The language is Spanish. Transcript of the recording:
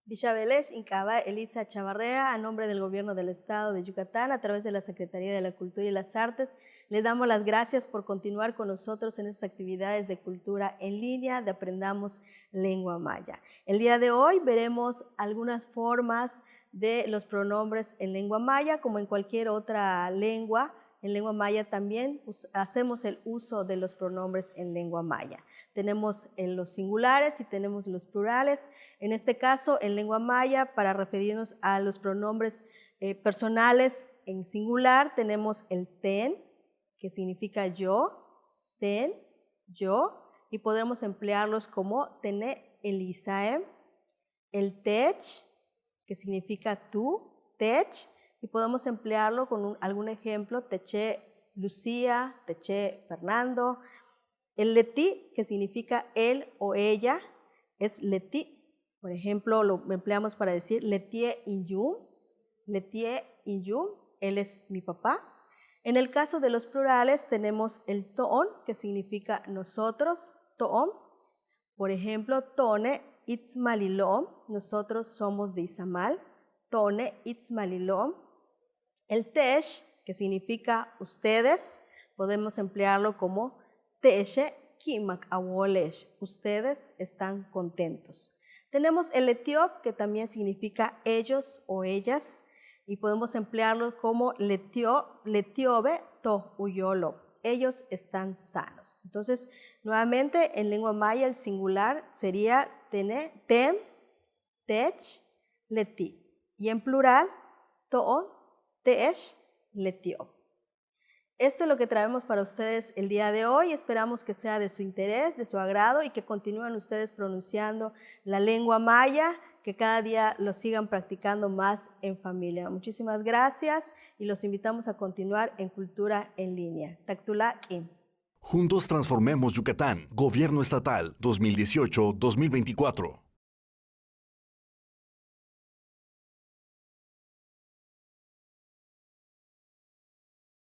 Villavelesh, Incaba, Elisa Chavarrea, a nombre del Gobierno del Estado de Yucatán, a través de la Secretaría de la Cultura y las Artes, le damos las gracias por continuar con nosotros en estas actividades de cultura en línea, de Aprendamos Lengua Maya. El día de hoy veremos algunas formas de los pronombres en lengua maya, como en cualquier otra lengua. En lengua maya también hacemos el uso de los pronombres en lengua maya. Tenemos en los singulares y tenemos los plurales. En este caso, en lengua maya, para referirnos a los pronombres personales en singular, tenemos el ten, que significa yo, ten, yo, y podemos emplearlos como tene Elisaem, el tech, que significa tú, tech, y podemos emplearlo con algún ejemplo, teché Lucía, teché Fernando. El leti, que significa él o ella, es leti. Por ejemplo, lo empleamos para decir letie inyum, él es mi papá. En el caso de los plurales tenemos el toon, que significa nosotros, toon. Por ejemplo, tone itzmalilom, nosotros somos de Izamal, tone itzmalilom. El tesh, que significa ustedes, podemos emplearlo como teshe kimak awolesh, ustedes están contentos. Tenemos el etiop, que también significa ellos o ellas, y podemos emplearlo como letiobe to uyolo, ellos están sanos. Entonces, nuevamente en lengua maya el singular sería tene, tem, tech, leti, y en plural, toon, teesh, letio. Esto es lo que traemos para ustedes el día de hoy. Esperamos que sea de su interés, de su agrado y que continúen ustedes pronunciando la lengua maya, que cada día lo sigan practicando más en familia. Muchísimas gracias y los invitamos a continuar en Cultura en Línea. Taktula Kim. Juntos transformemos Yucatán. Gobierno Estatal 2018-2024.